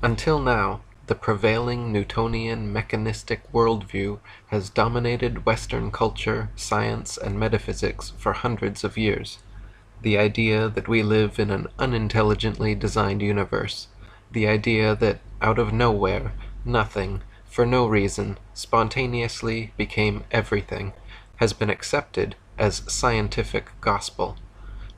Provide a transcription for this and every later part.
Until now, the prevailing Newtonian mechanistic worldview has dominated Western culture, science, and metaphysics for hundreds of years. The idea that we live in an unintelligently designed universe, the idea that out of nowhere, nothing, for no reason, spontaneously became everything, has been accepted as scientific gospel.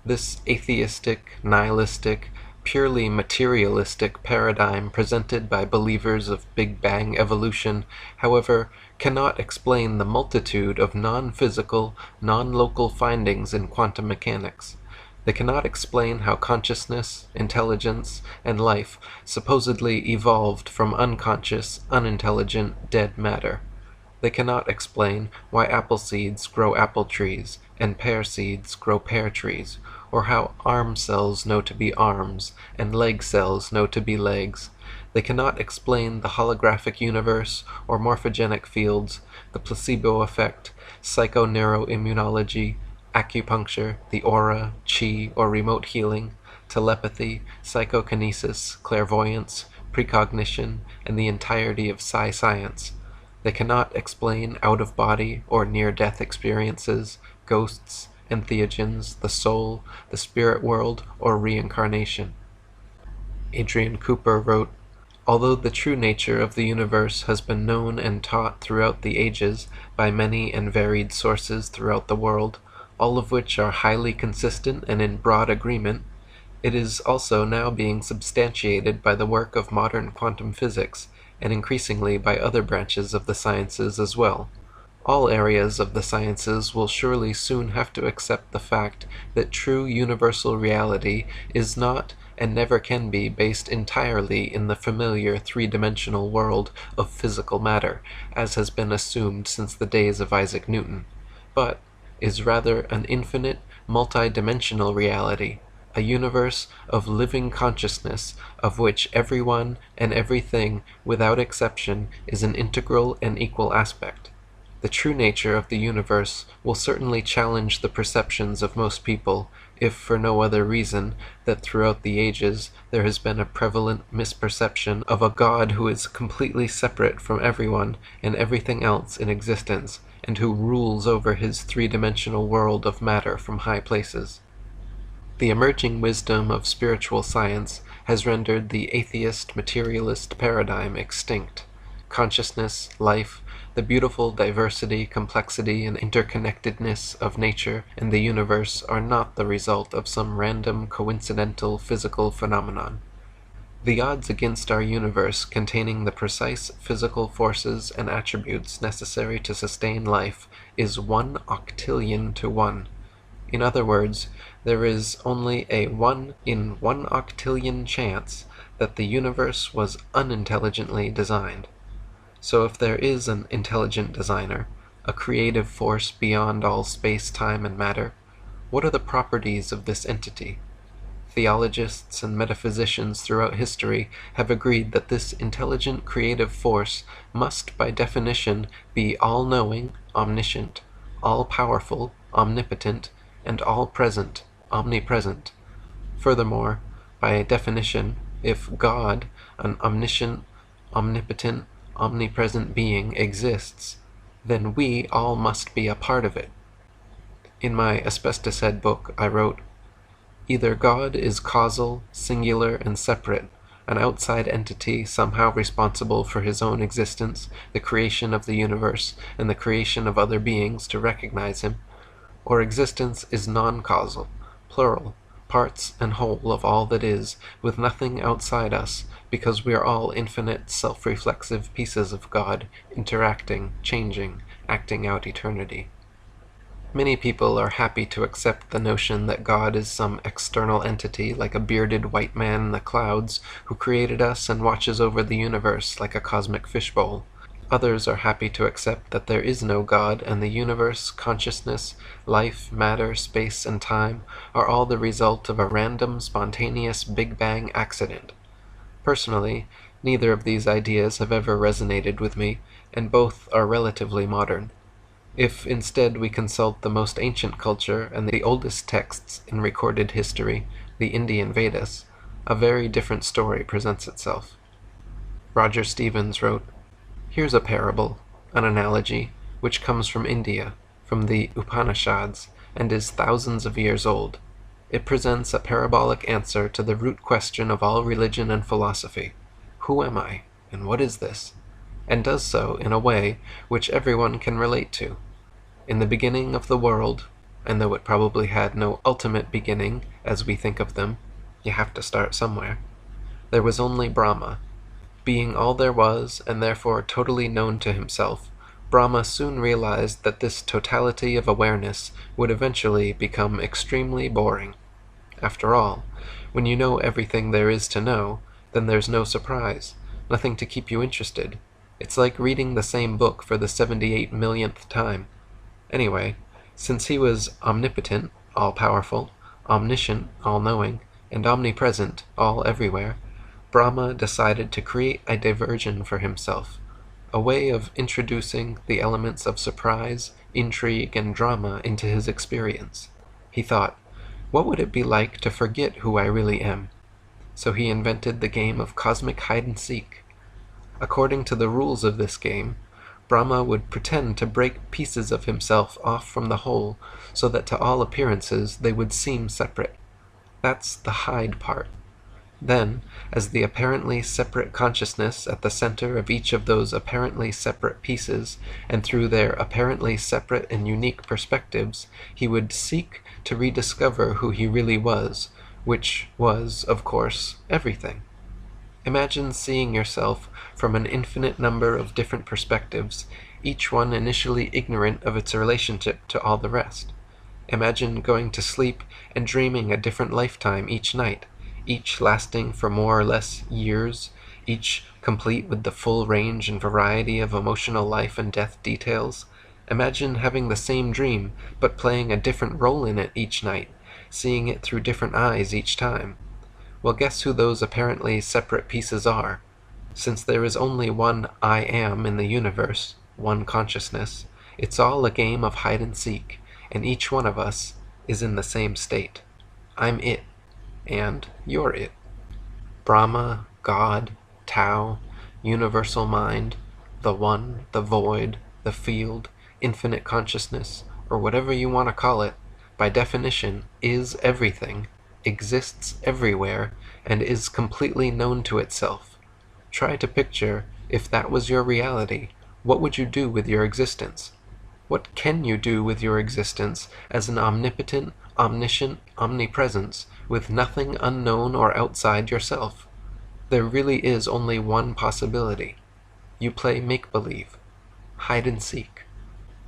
This atheistic, nihilistic, purely materialistic paradigm presented by believers of Big Bang evolution, however, cannot explain the multitude of non-physical, non-local findings in quantum mechanics. They cannot explain how consciousness, intelligence, and life supposedly evolved from unconscious, unintelligent, dead matter. They cannot explain why apple seeds grow apple trees and pear seeds grow pear trees, or how arm cells know to be arms and leg cells know to be legs. They cannot explain the holographic universe or morphogenic fields, the placebo effect, psychoneuroimmunology, acupuncture, the aura, chi or remote healing, telepathy, psychokinesis, clairvoyance, precognition, and the entirety of psi-science. They cannot explain out-of-body or near-death experiences, ghosts, entheogens, the soul, the spirit world, or reincarnation. Adrian Cooper wrote, "Although the true nature of the universe has been known and taught throughout the ages by many and varied sources throughout the world, all of which are highly consistent and in broad agreement, it is also now being substantiated by the work of modern quantum physics, and increasingly by other branches of the sciences as well. All areas of the sciences will surely soon have to accept the fact that true universal reality is not and never can be based entirely in the familiar three-dimensional world of physical matter, as has been assumed since the days of Isaac Newton, but is rather an infinite, multi-dimensional reality, a universe of living consciousness of which everyone and everything, without exception, is an integral and equal aspect. The true nature of the universe will certainly challenge the perceptions of most people, if for no other reason that throughout the ages there has been a prevalent misperception of a God who is completely separate from everyone and everything else in existence, and who rules over his three-dimensional world of matter from high places. The emerging wisdom of spiritual science has rendered the atheist materialist paradigm extinct. Consciousness, life, the beautiful diversity, complexity, and interconnectedness of nature and the universe are not the result of some random, coincidental physical phenomenon. The odds against our universe containing the precise physical forces and attributes necessary to sustain life is 1 octillion to 1. In other words, there is only a 1 in 1 octillion chance that the universe was unintelligently designed. So if there is an intelligent designer, a creative force beyond all space, time, and matter, what are the properties of this entity? Theologists and metaphysicians throughout history have agreed that this intelligent creative force must by definition be all-knowing, omniscient, all-powerful, omnipotent, and all-present, omnipresent. Furthermore, by definition, if God, an omniscient, omnipotent, omnipresent being, exists, then we all must be a part of it. In my Asbestos Head book, I wrote, "Either God is causal, singular, and separate, an outside entity somehow responsible for his own existence, the creation of the universe, and the creation of other beings to recognize him, or existence is non-causal, plural, parts and whole of all that is, with nothing outside us, because we are all infinite, self-reflexive pieces of God, interacting, changing, acting out eternity." Many people are happy to accept the notion that God is some external entity like a bearded white man in the clouds who created us and watches over the universe like a cosmic fishbowl. Others are happy to accept that there is no God and the universe, consciousness, life, matter, space, and time are all the result of a random, spontaneous Big Bang accident. Personally, neither of these ideas have ever resonated with me, and both are relatively modern. If instead we consult the most ancient culture and the oldest texts in recorded history, the Indian Vedas, a very different story presents itself. Roger Stevens wrote, "Here's a parable, an analogy, which comes from India, from the Upanishads, and is thousands of years old. It presents a parabolic answer to the root question of all religion and philosophy. Who am I, and what is this? And does so in a way which everyone can relate to. In the beginning of the world, and though it probably had no ultimate beginning as we think of them, you have to start somewhere, there was only Brahma. Being all there was, and therefore totally known to himself, Brahma soon realized that this totality of awareness would eventually become extremely boring. After all, when you know everything there is to know, then there's no surprise, nothing to keep you interested. It's like reading the same book for the 78 millionth time. Anyway, since he was omnipotent, all-powerful, omniscient, all-knowing, and omnipresent, all-everywhere, Brahma decided to create a diversion for himself, a way of introducing the elements of surprise, intrigue, and drama into his experience. He thought, what would it be like to forget who I really am? So he invented the game of cosmic hide-and-seek. According to the rules of this game, Brahma would pretend to break pieces of himself off from the whole, so that to all appearances they would seem separate. That's the hide part. Then, as the apparently separate consciousness at the center of each of those apparently separate pieces, and through their apparently separate and unique perspectives, he would seek to rediscover who he really was, which was, of course, everything. Imagine seeing yourself from an infinite number of different perspectives, each one initially ignorant of its relationship to all the rest. Imagine going to sleep and dreaming a different lifetime each night, each lasting for more or less years, each complete with the full range and variety of emotional life and death details. Imagine having the same dream, but playing a different role in it each night, seeing it through different eyes each time. Well, guess who those apparently separate pieces are? Since there is only one I am in the universe, one consciousness, it's all a game of hide-and-seek, and each one of us is in the same state. I'm it, and you're it. Brahma, God, Tao, universal mind, the one, the void, the field, infinite consciousness, or whatever you want to call it, by definition is everything, exists everywhere, and is completely known to itself. Try to picture, if that was your reality, what would you do with your existence? What can you do with your existence as an omnipotent, omniscient omnipresence with nothing unknown or outside yourself? There really is only one possibility. You play make-believe, hide-and-seek.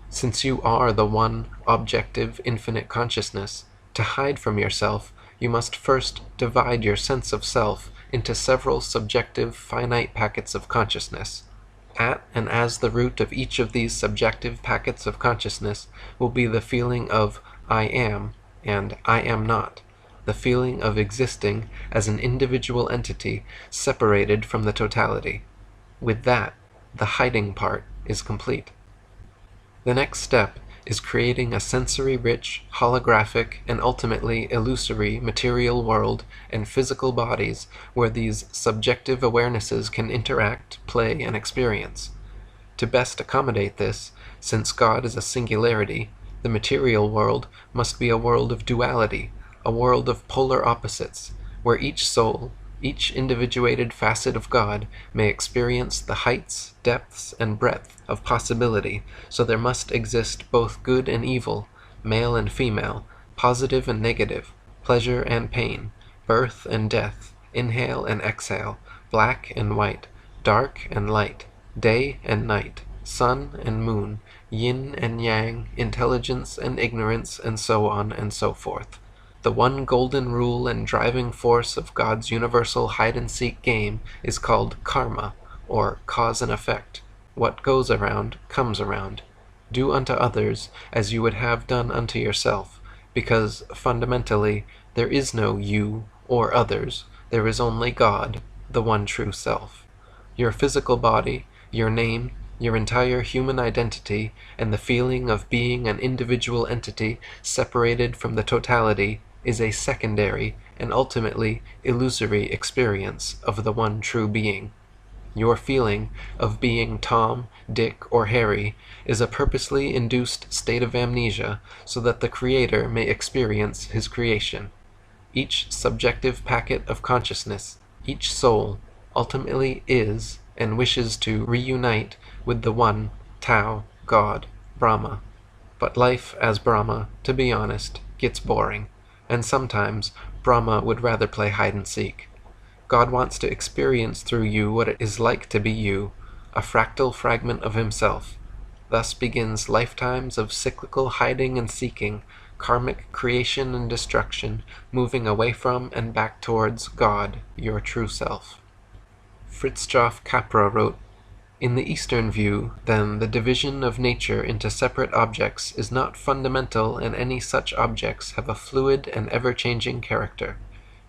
Since you are the one objective infinite consciousness, to hide from yourself, you must first divide your sense of self into several subjective finite packets of consciousness. At and as the root of each of these subjective packets of consciousness will be the feeling of I am and I am not, the feeling of existing as an individual entity separated from the totality. With that, the hiding part is complete. The next step is creating a sensory-rich, holographic, and ultimately illusory material world and physical bodies where these subjective awarenesses can interact, play, and experience. To best accommodate this, since God is a singularity, the material world must be a world of duality, a world of polar opposites, where each soul, each individuated facet of God, may experience the heights, depths, and breadth of possibility, so there must exist both good and evil, male and female, positive and negative, pleasure and pain, birth and death, inhale and exhale, black and white, dark and light, day and night, sun and moon, yin and yang, intelligence and ignorance, and so on and so forth. The one golden rule and driving force of God's universal hide-and-seek game is called karma, or cause and effect. What goes around comes around. Do unto others as you would have done unto yourself, because fundamentally there is no you or others, there is only God, the one true self. Your physical body, your name, your entire human identity, and the feeling of being an individual entity separated from the totality is a secondary and ultimately illusory experience of the one true being. Your feeling of being Tom, Dick, or Harry is a purposely induced state of amnesia so that the creator may experience his creation. Each subjective packet of consciousness, each soul, ultimately is and wishes to reunite with the one, Tao, God, Brahma. But life as Brahma, to be honest, gets boring, and sometimes Brahma would rather play hide-and-seek. God wants to experience through you what it is like to be you, a fractal fragment of himself. Thus begins lifetimes of cyclical hiding and seeking, karmic creation and destruction, moving away from and back towards God, your true self. Fritjof Capra wrote, "In the Eastern view, then, the division of nature into separate objects is not fundamental, and any such objects have a fluid and ever-changing character.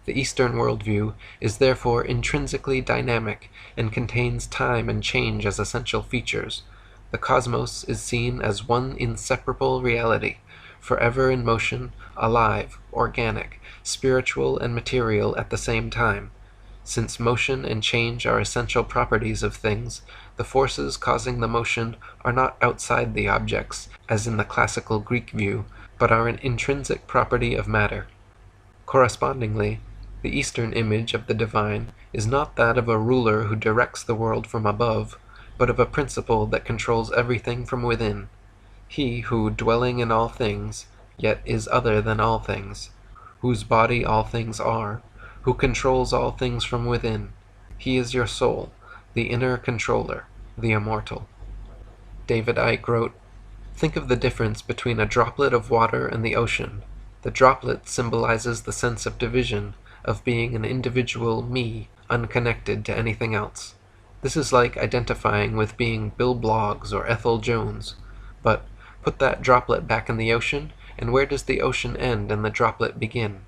The Eastern worldview is therefore intrinsically dynamic and contains time and change as essential features. The cosmos is seen as one inseparable reality, forever in motion, alive, organic, spiritual and material at the same time. Since motion and change are essential properties of things, the forces causing the motion are not outside the objects, as in the classical Greek view, but are an intrinsic property of matter. Correspondingly, the Eastern image of the divine is not that of a ruler who directs the world from above, but of a principle that controls everything from within. He who, dwelling in all things, yet is other than all things, whose body all things are, who controls all things from within. He is your soul, the inner controller, the immortal." David Icke wrote, "Think of the difference between a droplet of water and the ocean. The droplet symbolizes the sense of division, of being an individual me, unconnected to anything else. This is like identifying with being Bill Bloggs or Ethel Jones. But put that droplet back in the ocean, and where does the ocean end and the droplet begin?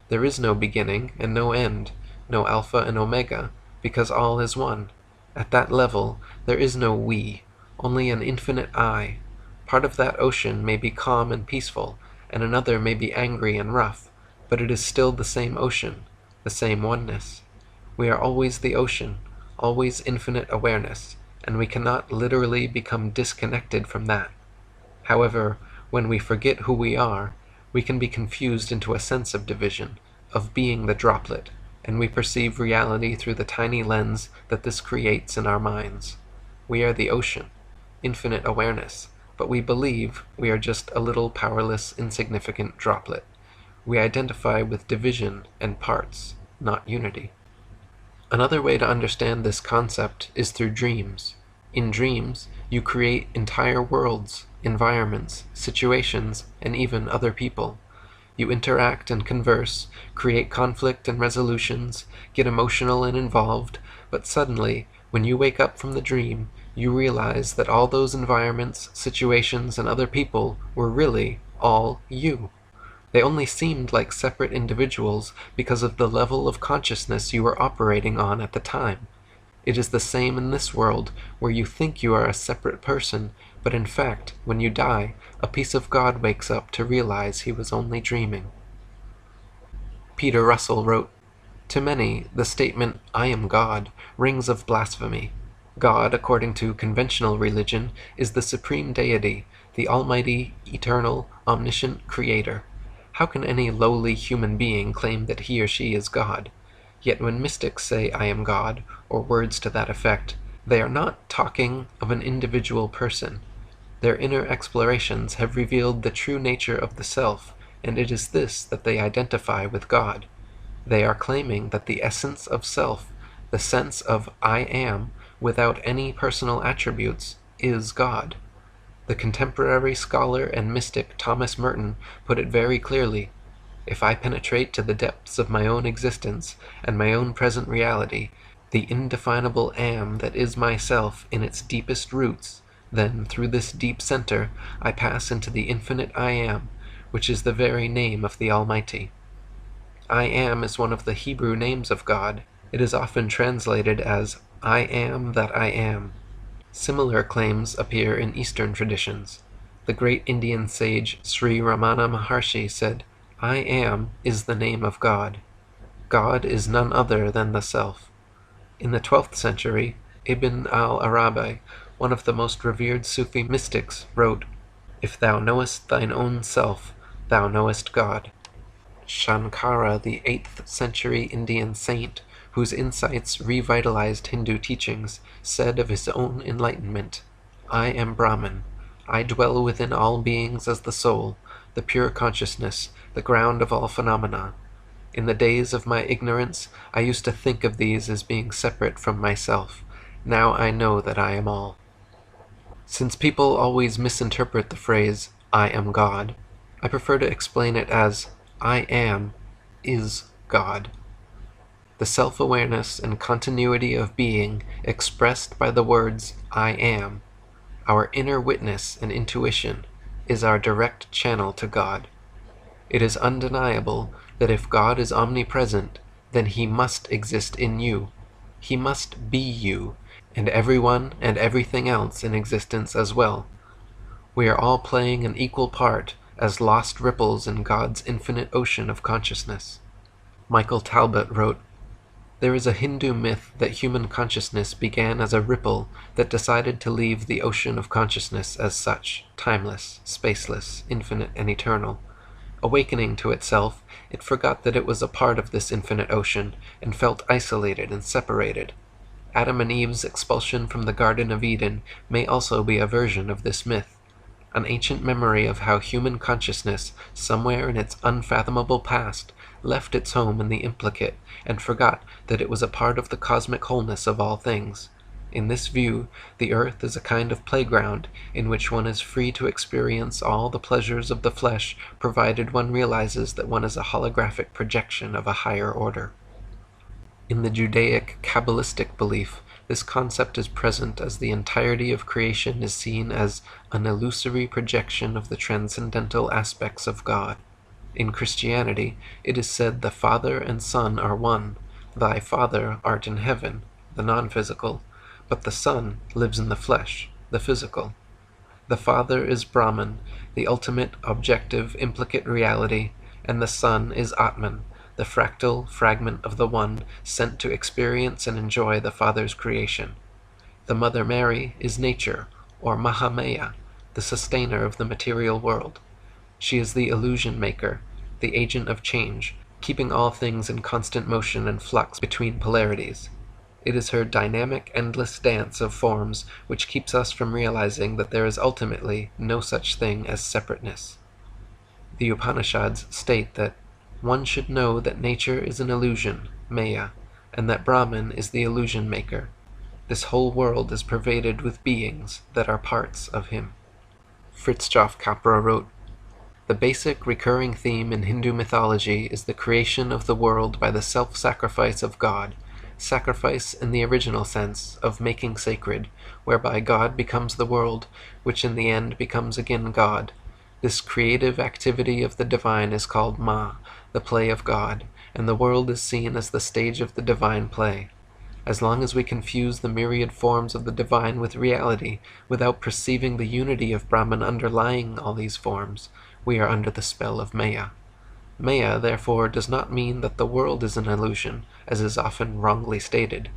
There is no beginning and no end, no alpha and omega, because all is one. At that level, there is no we, only an infinite I. Part of that ocean may be calm and peaceful, and another may be angry and rough, but it is still the same ocean, the same oneness. We are always the ocean, always infinite awareness, and we cannot literally become disconnected from that. However, when we forget who we are, we can be confused into a sense of division, of being the droplet, and we perceive reality through the tiny lens that this creates in our minds. We are the ocean, infinite awareness, but we believe we are just a little powerless, insignificant droplet. We identify with division and parts, not unity." Another way to understand this concept is through dreams. In dreams, you create entire worlds, environments, situations, and even other people. You interact and converse, create conflict and resolutions, get emotional and involved, but suddenly, when you wake up from the dream, you realize that all those environments, situations, and other people were really all you. They only seemed like separate individuals because of the level of consciousness you were operating on at the time. It is the same in this world, where you think you are a separate person, but in fact, when you die, a piece of God wakes up to realize he was only dreaming. Peter Russell wrote, "To many, the statement, 'I am God,' rings of blasphemy. God, according to conventional religion, is the supreme deity, the almighty, eternal, omniscient creator. How can any lowly human being claim that he or she is God? Yet when mystics say 'I am God,' or words to that effect, they are not talking of an individual person. Their inner explorations have revealed the true nature of the self, and it is this that they identify with God. They are claiming that the essence of self, the sense of 'I am,' without any personal attributes, is God. The contemporary scholar and mystic Thomas Merton put it very clearly. If I penetrate to the depths of my own existence and my own present reality, the indefinable am that is myself in its deepest roots, then through this deep center I pass into the infinite I am, which is the very name of the Almighty. I am is one of the Hebrew names of God. It is often translated as I am that I am. Similar claims appear in Eastern traditions. The great Indian sage Sri Ramana Maharshi said, "I am is the name of God. God is none other than the self." In the 12th century, Ibn al-Arabi, one of the most revered Sufi mystics, wrote, "If thou knowest thine own self, thou knowest God." Shankara, the 8th century Indian saint, whose insights revitalized Hindu teachings, said of his own enlightenment, "I am Brahman. I dwell within all beings as the soul, the pure consciousness, the ground of all phenomena. In the days of my ignorance, I used to think of these as being separate from myself. Now I know that I am all." Since people always misinterpret the phrase, "I am God," I prefer to explain it as, "I am is God." The self-awareness and continuity of being expressed by the words, "I am," our inner witness and intuition, is our direct channel to God. It is undeniable that if God is omnipresent, then He must exist in you. He must be you, and everyone and everything else in existence as well. We are all playing an equal part as lost ripples in God's infinite ocean of consciousness. Michael Talbot wrote, "There is a Hindu myth that human consciousness began as a ripple that decided to leave the ocean of consciousness as such, timeless, spaceless, infinite, and eternal. Awakening to itself, it forgot that it was a part of this infinite ocean, and felt isolated and separated. Adam and Eve's expulsion from the Garden of Eden may also be a version of this myth, an ancient memory of how human consciousness, somewhere in its unfathomable past, left its home in the implicate, and forgot that it was a part of the cosmic wholeness of all things. In this view, the earth is a kind of playground in which one is free to experience all the pleasures of the flesh, provided one realizes that one is a holographic projection of a higher order." In the Judaic Kabbalistic belief, this concept is present as the entirety of creation is seen as an illusory projection of the transcendental aspects of God. In Christianity, it is said the Father and Son are one. Thy Father art in heaven, the non-physical, but the Son lives in the flesh, the physical. The Father is Brahman, the ultimate, objective, implicate reality, and the Son is Atman, the fractal fragment of the One, sent to experience and enjoy the Father's creation. The Mother Mary is nature, or Mahamaya, the sustainer of the material world. She is the illusion maker, the agent of change, keeping all things in constant motion and flux between polarities. It is her dynamic, endless dance of forms which keeps us from realizing that there is ultimately no such thing as separateness. The Upanishads state that one should know that nature is an illusion, Maya, and that Brahman is the illusion maker. This whole world is pervaded with beings that are parts of him. Fritjof Capra wrote, "The basic recurring theme in Hindu mythology is the creation of the world by the self-sacrifice of God, sacrifice in the original sense of making sacred, whereby God becomes the world, which in the end becomes again God. This creative activity of the divine is called Ma, the play of God, and the world is seen as the stage of the divine play. As long as we confuse the myriad forms of the divine with reality, without perceiving the unity of Brahman underlying all these forms, we are under the spell of Maya. Maya, therefore, does not mean that the world is an illusion, as is often wrongly stated.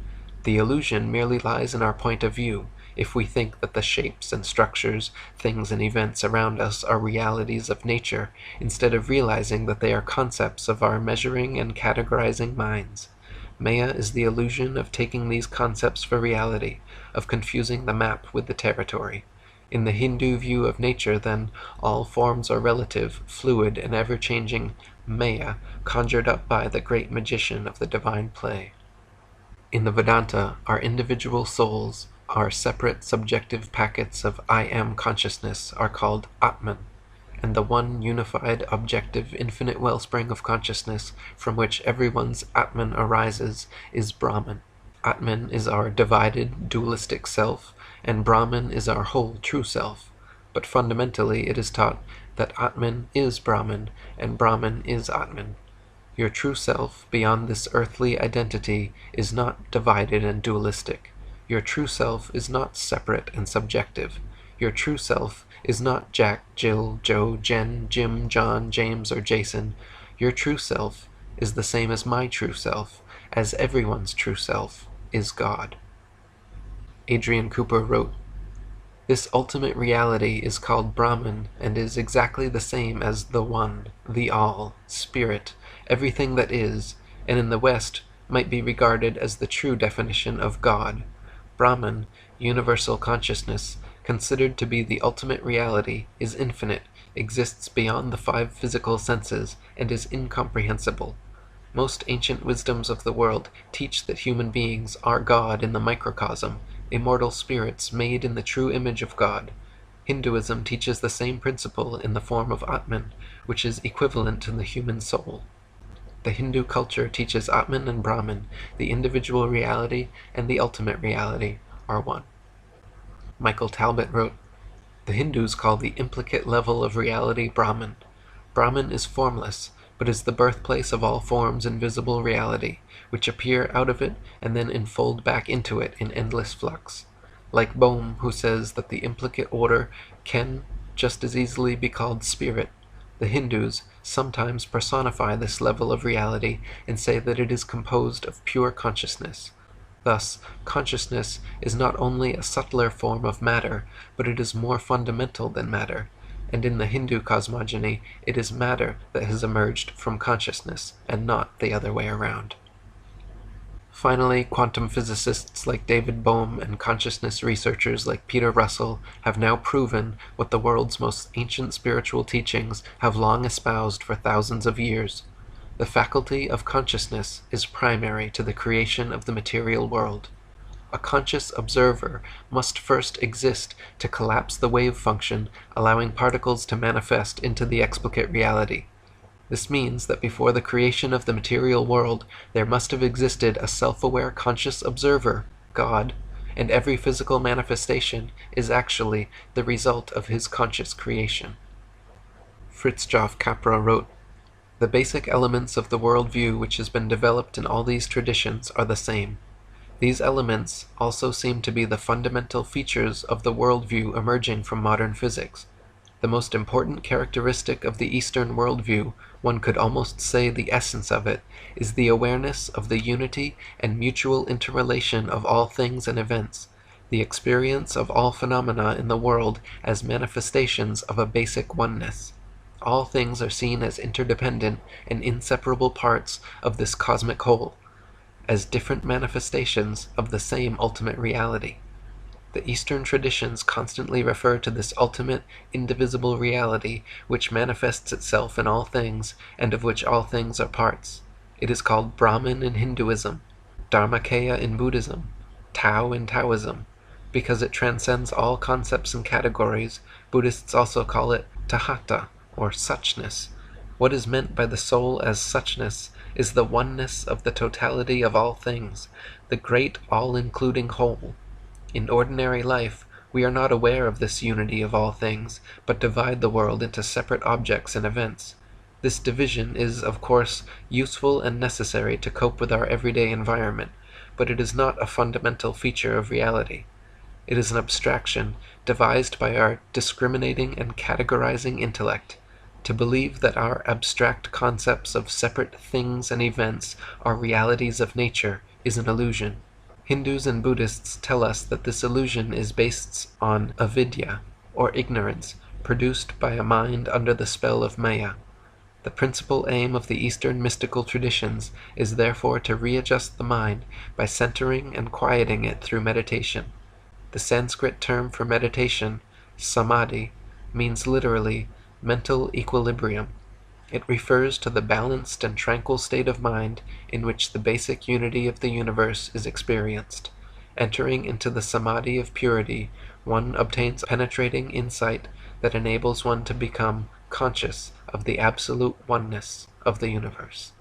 The illusion merely lies in our point of view, if we think that the shapes and structures, things and events around us are realities of nature, instead of realizing that they are concepts of our measuring and categorizing minds. Maya is the illusion of taking these concepts for reality, of confusing the map with the territory. In the Hindu view of nature, then, all forms are relative, fluid, and ever-changing Maya, conjured up by the great magician of the divine play. In the Vedanta, our individual souls, our separate subjective packets of I am consciousness, are called Atman, and the one unified, objective, infinite wellspring of consciousness from which everyone's Atman arises is Brahman. Atman is our divided, dualistic self, and Brahman is our whole true self. But fundamentally it is taught that Atman is Brahman, and Brahman is Atman. Your true self, beyond this earthly identity, is not divided and dualistic. Your true self is not separate and subjective. Your true self is not Jack, Jill, Joe, Jen, Jim, John, James, or Jason. Your true self is the same as my true self, as everyone's true self is God. Adrian Cooper wrote, "This ultimate reality is called Brahman and is exactly the same as the One, the All, Spirit, everything that is, and in the West might be regarded as the true definition of God. Brahman, universal consciousness, considered to be the ultimate reality, is infinite, exists beyond the five physical senses, and is incomprehensible. Most ancient wisdoms of the world teach that human beings are God in the microcosm, immortal spirits made in the true image of God. Hinduism teaches the same principle in the form of Atman, which is equivalent to the human soul. The Hindu culture teaches Atman and Brahman, the individual reality and the ultimate reality, are one." Michael Talbot wrote, "The Hindus call the implicate level of reality Brahman. Brahman is formless, but is the birthplace of all forms in visible reality, which appear out of it and then enfold back into it in endless flux. Like Bohm, who says that the implicate order can just as easily be called spirit, the Hindus sometimes personify this level of reality and say that it is composed of pure consciousness. Thus, consciousness is not only a subtler form of matter, but it is more fundamental than matter, and in the Hindu cosmogony, it is matter that has emerged from consciousness, and not the other way around." Finally, quantum physicists like David Bohm and consciousness researchers like Peter Russell have now proven what the world's most ancient spiritual teachings have long espoused for thousands of years. The faculty of consciousness is primary to the creation of the material world. A conscious observer must first exist to collapse the wave function, allowing particles to manifest into the explicate reality. This means that before the creation of the material world, there must have existed a self-aware conscious observer, God, and every physical manifestation is actually the result of his conscious creation. Fritjof Capra wrote, "The basic elements of the worldview which has been developed in all these traditions are the same. These elements also seem to be the fundamental features of the worldview emerging from modern physics. The most important characteristic of the Eastern worldview, one could almost say the essence of it, is the awareness of the unity and mutual interrelation of all things and events, the experience of all phenomena in the world as manifestations of a basic oneness. All things are seen as interdependent and inseparable parts of this cosmic whole, as different manifestations of the same ultimate reality. The Eastern traditions constantly refer to this ultimate, indivisible reality which manifests itself in all things, and of which all things are parts. It is called Brahman in Hinduism, Dharmakaya in Buddhism, Tao in Taoism. Because it transcends all concepts and categories, Buddhists also call it Tahata, or suchness. What is meant by the soul as suchness is the oneness of the totality of all things, the great all-including whole. In ordinary life, we are not aware of this unity of all things, but divide the world into separate objects and events. This division is, of course, useful and necessary to cope with our everyday environment, but it is not a fundamental feature of reality. It is an abstraction devised by our discriminating and categorizing intellect. To believe that our abstract concepts of separate things and events are realities of nature is an illusion. Hindus and Buddhists tell us that this illusion is based on avidya, or ignorance, produced by a mind under the spell of Maya. The principal aim of the Eastern mystical traditions is therefore to readjust the mind by centering and quieting it through meditation. The Sanskrit term for meditation, samadhi, means literally mental equilibrium. It refers to the balanced and tranquil state of mind in which the basic unity of the universe is experienced. Entering into the samadhi of purity, one obtains penetrating insight that enables one to become conscious of the absolute oneness of the universe.